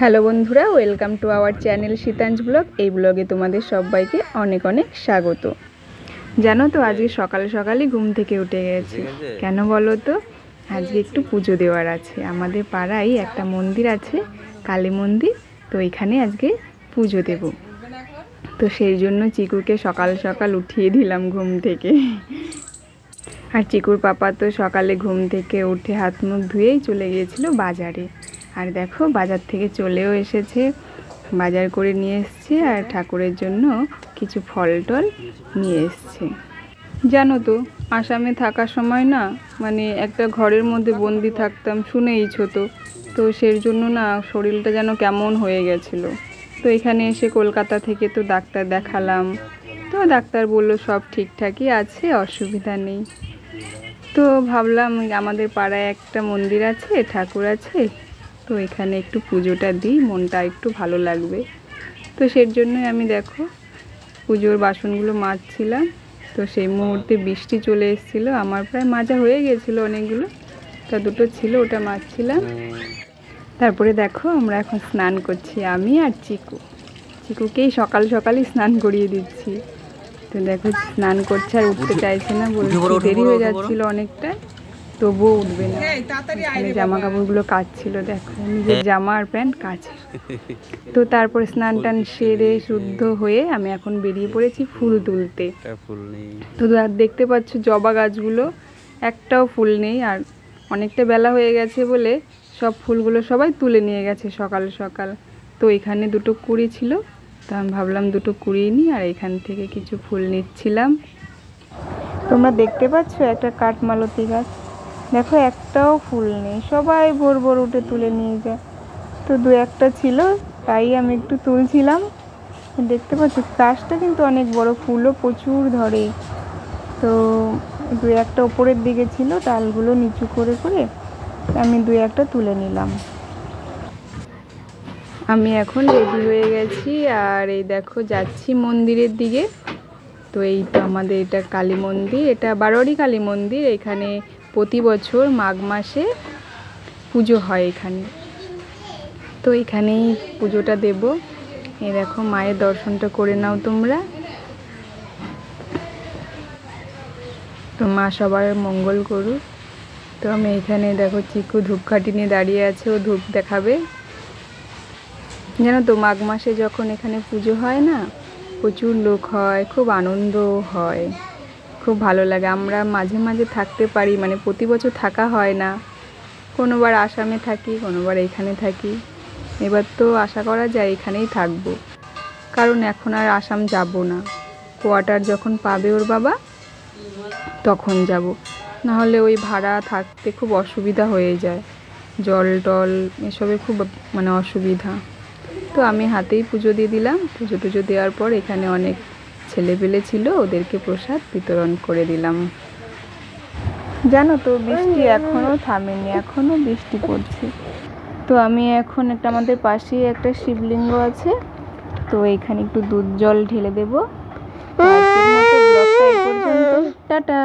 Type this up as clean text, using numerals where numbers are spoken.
Hello বন্ধুরা, welcome to our channel Shitanj blog. এই ব্লগে তোমাদের সবাইকে অনেক অনেক স্বাগত। জানো তো, আজকে সকাল সকালই ঘুম থেকে উঠে গেছি। কেন বলো তো? আজকে একটু পুজো দেওয়ার আছে। আমাদের পাড়ায় একটা মন্দির আছে, কালী মন্দির। তো এখানে আজকে পুজো দেব। তো সেই জন্য চিকুকে সকাল সকাল উঠিয়ে দিলাম ঘুম থেকে। আর চিকুর পাপা তো সকালে ঘুম থেকে উঠে হাত মুখ ধুয়েই চলে গিয়েছিল বাজারে। আর দেখো, বাজার থেকে চলেও এসেছে, বাজার করে নিয়ে এসছে আর ঠাকুরের জন্য কিছু ফল টল নিয়ে এসছে। জানো তো, আসামে থাকার সময় না, মানে একটা ঘরের মধ্যে বন্দি থাকতাম, শুনেইছো তো। তো সেই জন্য না শরীরটা যেন কেমন হয়ে গেছিলো। তো এখানে এসে কলকাতা থেকে তো ডাক্তার দেখালাম। তো ডাক্তার বললো সব ঠিকঠাকই আছে, অসুবিধা নেই। তো ভাবলাম আমাদের পাড়ায় একটা মন্দির আছে, ঠাকুর আছে, তো এখানে একটু পুজোটা দিই, মনটা একটু ভালো লাগবে। তো সেই জন্যই আমি দেখো পুজোর বাসনগুলো মাজছিলাম। তো সেই মুহূর্তে বৃষ্টি চলে এসেছিলো, আমার প্রায় মাজা হয়ে গেছিলো অনেকগুলো, তা দুটো ছিল, ওটা মাজছিলাম। তারপরে দেখো আমরা এখন স্নান করছি, আমি আর চিকুকেই সকাল সকালই স্নান করিয়ে দিচ্ছি। তো দেখো স্নান করছে আর উঠতে চাইছে না, বলছি দেরি হয়ে যাচ্ছিল অনেকটা, তবুও উঠবে না। জামা কাপড়গুলো কাচছিল, দেখো নিজের জামা আর প্যান্ট কাচে। তো তারপরে স্নান টান সেরে শুদ্ধ হয়ে আমি এখন বেরিয়ে পড়েছি ফুল তুলতে। তো আর দেখতে পাচ্ছ জবা গাছগুলো একটাও ফুল নেই, আর অনেকটা বেলা হয়ে গেছে বলে সব ফুলগুলো সবাই তুলে নিয়ে গেছে সকাল সকাল। তো এখানে দুটো কুড়ি ছিল, তো আমি ভাবলাম দুটো কুড়িয়ে নিই, আর এখান থেকে কিছু ফুল নিচ্ছিলাম। তোমরা দেখতে পাচ্ছ একটা কাঠমালতি গাছ, দেখো একটাও ফুল নেই, সবাই ভোর ভোর উঠে তুলে নিয়ে যায়। তো দু একটা ছিল, তাই আমি একটু তুলছিলাম। দেখতে পাচ্ছ গাছটা কিন্তু অনেক বড়, ফুলও প্রচুর ধরে। তো দু একটা ওপরের দিকে ছিল, ডালগুলো নিচু করে করে আমি দু একটা তুলে নিলাম। আমি এখন রেডি হয়ে গেছি, আর এই দেখো যাচ্ছি মন্দিরের দিকে। তো এই তো আমাদের এটা কালী মন্দির, এটা বারোয়ারি কালী মন্দির। এখানে প্রতি বছর মাঘ মাসে পুজো হয় এখানে। তো এখানেই পুজোটা দেব। এই দেখো মায়ের দর্শনটা করে নাও তোমরা। তো মা সবার মঙ্গল করুক। তো আমি এখানে দেখো চিকু ধূপকাঠি নিয়ে দাঁড়িয়ে আছে, ও ধূপ দেখাবে। জানো তো মাঘ মাসে যখন এখানে পুজো হয় না, প্রচুর লোক হয়, খুব আনন্দ হয়, খুব ভালো লাগে। আমরা মাঝে মাঝে থাকতে পারি, মানে প্রতি বছর থাকা হয় না, কোনোবার আসামে থাকি, কোনোবার এখানে থাকি। এবার তো আশা করা যায় এখানেই থাকবো, কারণ এখন আর আসাম যাব না। কোয়ার্টার যখন পাবে ওর বাবা তখন যাব, নাহলে ওই ভাড়া থাকতে খুব অসুবিধা হয়ে যায়, জল টল এসবে খুব মানে অসুবিধা। তো আমি হাতেই পুজো দিয়ে দিলাম। পুজো টুজো দেওয়ার পর এখানে অনেক ছেলেপেলে ছিল, ওদেরকে প্রসাদ বিতরণ করে দিলাম। জানো তো বৃষ্টি এখনও থামেনি, এখনও বৃষ্টি পড়ছে। তো আমি এখন একটা আমাদের পাশেই একটা শিবলিঙ্গ আছে, তো এখানে একটু দুধ জল ঢেলে দেবো। আজকের মতো ব্লগটা এই পর্যন্ত, টাটা।